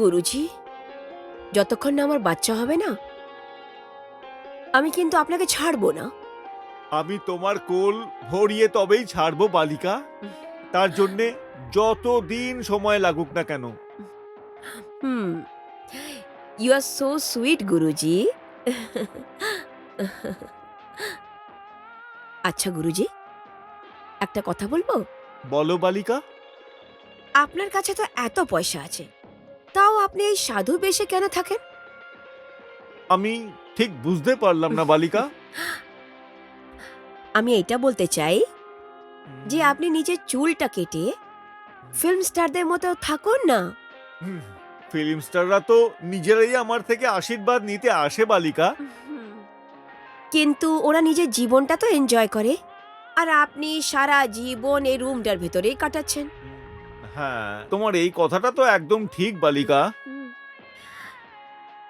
গুরুজি, যতক্ষণ না আমার বাচ্চা হবে না, আমি কিন্তু আপনাকে ছাড়বো না। আমি তোমার কোল ভরিয়ে তবেই ছাড়বো বালিকা। তার জন্যে যত দিন সময় লাগুক না কেন। হুম, ইউ আর সো সুইট গুরুজি। আচ্ছা গুরুজি, একটা কথা বলবো? বলো বালিকা। আপনার কাছে তো এত পয়সা আছে, তাও আপনি এই সাধু বেশে কেন থাকেন? আমি ঠিক বুঝতে পারলাম না বালিকা। আমি এটা বলতে চাই যে আপনি নিজের চুলটা কেটে ফিল্ম স্টারদের মতো থাকুন না। ফিল্ম স্টাররা তো নিজেরাই আমার থেকে আশীর্বাদ নিতে আসে বালিকা। কিন্তু ওরা নিজের জীবনটা তো এনজয় করে, আর আপনি সারা জীবন এই রুমটার ভেতরেই কাটাচ্ছেন। হ্যাঁ, তোমার এই কথাটা তো একদম ঠিক বালিকা।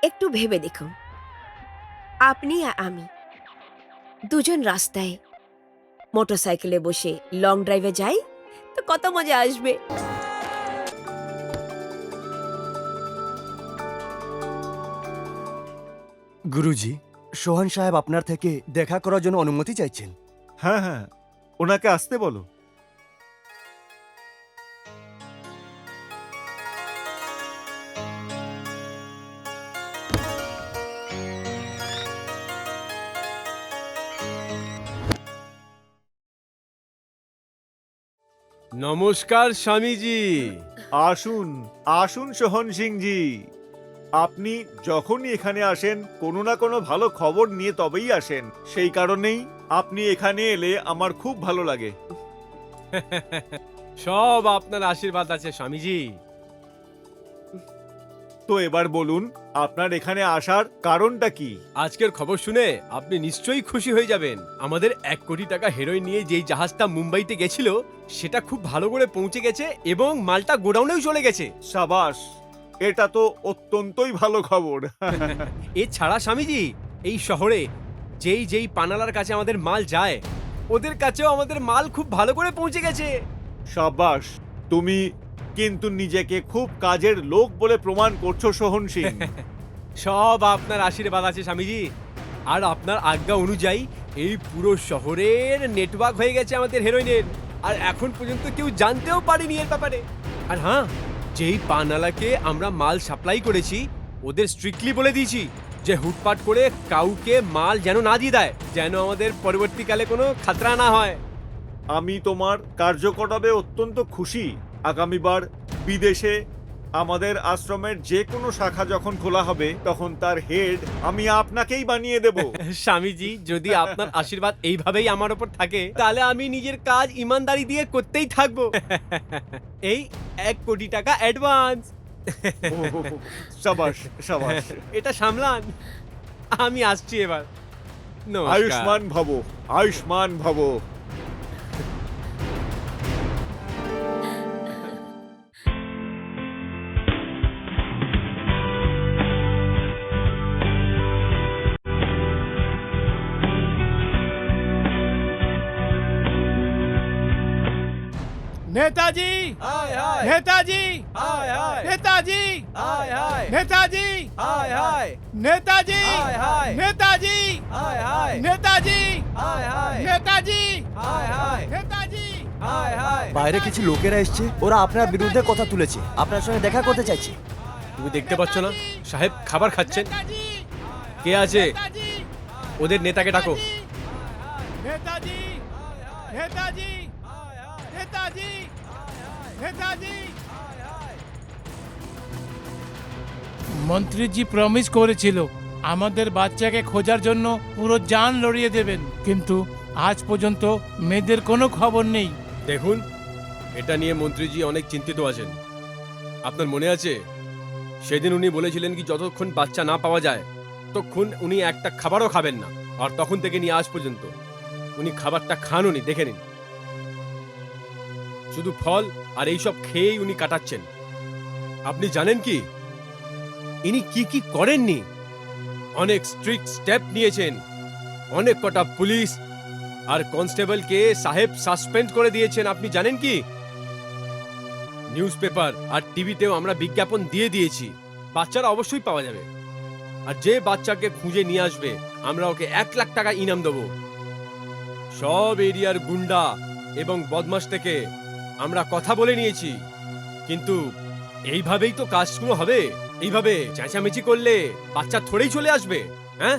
একটু ভেবে দেখুন, আপনি আর আমি দুজন রাস্তায় মোটরসাইকেলে বসে লং ড্রাইভে যাই, তো কত মজা আসবে। গুরুজি, সোহান সাহেব আপনার থেকে দেখা করার জন্য অনুমতি চাইছেন। হ্যাঁ হ্যাঁ, ওনাকে আসতে বলো। নমস্কার স্বামীজি। আসুন আসুন সোহন সিংজি। আপনি যখনই এখানে আসেন কোনো না কোনো ভালো খবর নিয়ে তবেই আসেন। সেই কারণেই আপনি এখানে এলে আমার খুব ভালো লাগে। সব আপনার আশীর্বাদ আছে স্বামীজি। তো এবার বলুন, আপনার এখানে আসার কারণটা কি? আজকের খবর শুনে আপনি নিশ্চয়ই খুশি হয়ে যাবেন। আমাদের 1 কোটি টাকা হেরোইন নিয়ে যেই জাহাজটা মুম্বাইতে গেছিল সেটা খুব ভালো করে পৌঁছে গেছে এবং মালটা গোডাউনেও চলে গেছে। সাবাস, এটা তো অত্যন্তই ভালো খবর। এছাড়া স্বামীজি, এই শহরে যেই যেই পানালার কাছে আমাদের মাল যায় ওদের কাছেও আমাদের মাল খুব ভালো করে পৌঁছে গেছে। সাবাস, তুমি কিন্তু নিজেকে খুব কাজের লোক বলে প্রমাণ করছো সোহন সিং। সব আপনার আশীর্বাদ আছে স্বামীজি। আর আপনার আজ্ঞা অনুযায়ী এই পুরো শহরের নেটওয়ার্ক হয়ে গেছে আমাদের হেরোইনের, আর এখন পর্যন্ত কেউ জানতেও পারেনি এর ব্যাপারে। আর হ্যাঁ, যেই পানালাকে আমরা মাল সাপ্লাই করেছি ওদের স্ট্রিক্টলি বলে দিয়েছি যে হুটপাট করে কাউকে মাল যেন না দিয়ে দেয়, যেন আমাদের পরবর্তীকালে কোনো খাতরা না হয়। আমি তোমার কার্যকলাপে অত্যন্ত খুশি। আগামীবার বিদেশে আমাদের আশ্রমের যে কোনো শাখা যখন খোলা হবে তখন তার হেড আমি আপনাকেই বানিয়ে দেব। স্বামীজি, যদি আপনার আশীর্বাদ এইভাবেই আমার উপর থাকে তাহলে আমি নিজের কাজ ইমানদারি দিয়ে করতেই থাকবো। এই 1 কোটি টাকা অ্যাডভান্স। সাবাস সাবাস। এটা সামলান, আমি আসছি এবার। নমস্কার। আয়ুষ্মান ভব, আয়ুষ্মান ভব। नेताजी हाय हाय नेताजी हाय हाय नेताजी हाय हाय नेताजी हाय हाय नेताजी हाय हाय नेताजी हाय हाय नेताजी हाय हाय नेताजी हाय हाय नेताजी হায় হায়। বাইরে কিছু লোকেরা এসছে, ওরা আপনার বিরুদ্ধে কথা তুলেছে, আপনার সঙ্গে দেখা করতে চাইছে। তুমি দেখতে পাচ্ছ না সাহেব খাবার খাচ্ছেন? नेताजी কে আছে? नेताजी ওদের নেতাকে ডাকো। नेताजी नेताजी नेताजी नेताजी মন্ত্রীজি প্রমিস করেছিল আমাদের বাচ্চাকে খোঁজার জন্য পুরো জান লড়িয়ে দেবেন, কিন্তু আজ পর্যন্ত মেয়েদের কোনো খবর নেই। দেখুন, এটা নিয়ে মন্ত্রীজি অনেক চিন্তিত আছেন। আপনার মনে আছে সেদিন উনি বলেছিলেন কি যতক্ষণ বাচ্চা না পাওয়া যায় ততক্ষণ উনি একটা খাবারও খাবেন না, আর তখন থেকে নিয়ে আজ পর্যন্ত উনি খাবারটা খানওনি। দেখে নিন, শুধু ফল আর এইসব খেয়েই উনি কাটাচ্ছেন। আপনি জানেন কি ইনি কি কি করেননি? অনেক স্ট্রিক্ট স্টেপ নিয়েছেন, অনেক কটা পুলিশ আর কনস্টেবলকে সাহেব সাসপেন্ড করে দিয়েছেন। আপনি জানেন কি? নিউজ পেপার আর টিভিতেও আমরা বিজ্ঞাপন দিয়ে দিয়েছি বাচ্চারা অবশ্যই পাওয়া যাবে। আর যে বাচ্চাকে খুঁজে নিয়ে আসবে আমরা ওকে 1 লাখ টাকা ইনাম দেবো। সব এরিয়ার গুন্ডা এবং বদমাশ থেকে আমরা কথা বলে নিয়েছি, কিন্তু এইভাবেই তো কাজগুলো হবে। এইভাবে চেঁচামেচি করলে বাচ্চা থোড়েই চলে আসবে। হ্যাঁ,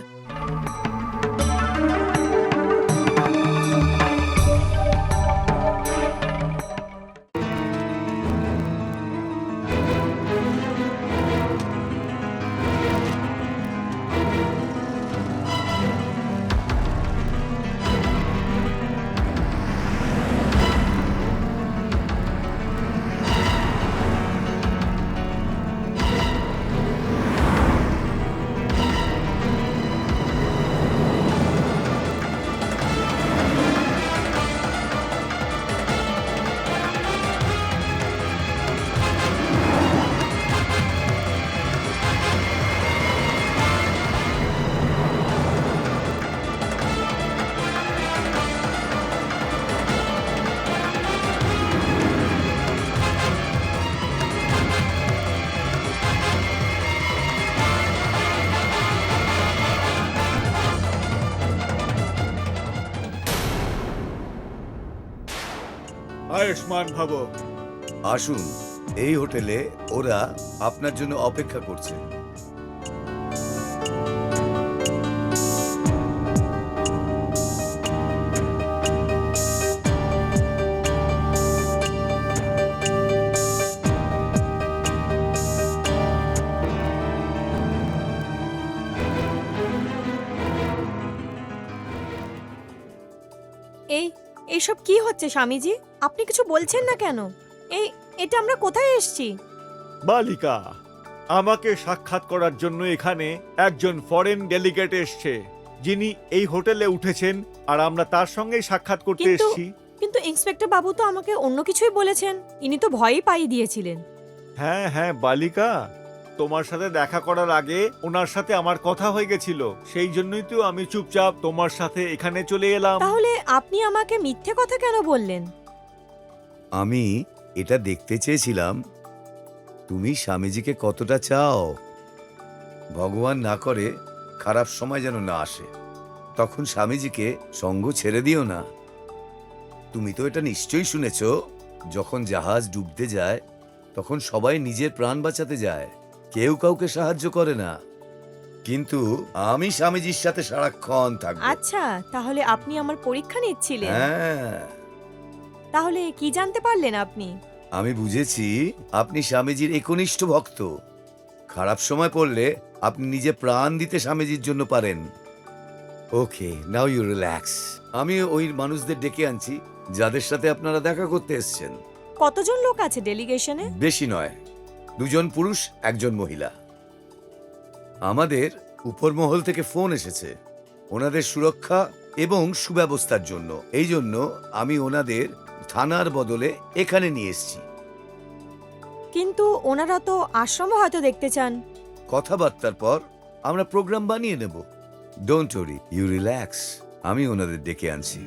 আয়ুষ্মান ভব। আসুন, এই হোটেলে ওরা আপনার জন্য অপেক্ষা করছে। এইসব কি হচ্ছে স্বামীজি? আপনি কিছু বলছেন না কেন? এটা আমরা কোথায় এসেছি? বালিকা, আমাকে সাক্ষাৎ করার জন্য এখানে একজন ফরেন ডেলিগেট এসছে, যিনি এই হোটেলে উঠেছেন, আর আমরা তার সঙ্গেই সাক্ষাৎ করতে কিন্তু- এসেছি। কিন্তু ইন্সপেক্টর বাবু তো আমাকে অন্য কিছুই বলেছেন। ইনি তো ভয়ই পাইয়ে দিয়েছিলেন। হ্যাঁ হ্যাঁ বালিকা, তোমার সাথে দেখা করার আগে ওনার সাথে আমার কথা হয়ে গেছিল, সেই জন্যই তো আমি চুপচাপ তোমার সাথে এখানে চলে এলাম। তাহলে আপনি আমাকে মিথ্যে কথা কেন বললেন? আমি এটা দেখতে চেয়েছিলাম তুমি স্বামীজিকে কতটা চাও। ভগবান না করে খারাপ সময় যেন না আসে, তখন স্বামীজিকে সঙ্গ ছেড়ে দিও না। তুমি তো এটা নিশ্চয়ই শুনেছ, যখন জাহাজ ডুবতে যায় তখন সবাই নিজের প্রাণ বাঁচাতে যায়, কেউ কাউকে সাহায্য করে না। কিন্তু আমি স্বামীজির সাথে সারাক্ষণ থাকবো। আচ্ছা, তাহলে আপনি আমার পরীক্ষা নিচ্ছিলেন? হ্যাঁ, তাহলে কি জানতে পারলেন আপনি? আমি বুঝেছি আপনি স্বামীজির একনিষ্ঠ ভক্ত। খারাপ সময় পড়লে আপনি নিজে প্রাণ দিতে স্বামীজির জন্য পারেন। ওকে, নাও ইউ রিল্যাক্স। আমি ওই মানুষদের ডেকে আনছি যাদের সাথে আপনারা দেখা করতে এসেছেন। কতজন লোক আছে ডেলিগেশনে? বেশি নয়, 2 পুরুষ 1 মহিলা। আমাদের উপর মহল থেকে ফোন এসেছে ওনাদের সুরক্ষা এবং সুব্যবস্থার জন্য। এই জন্য আমি ওনাদের থানার বদলে এখানে নিয়ে এসেছি। কিন্তু ওনারা তো আশ্রমও হয়তো দেখতে চান। কথাবার্তার পর আমরা প্রোগ্রাম বানিয়ে নেব। Don't worry, you relax. আমি ওনাদের ডেকে আনছি।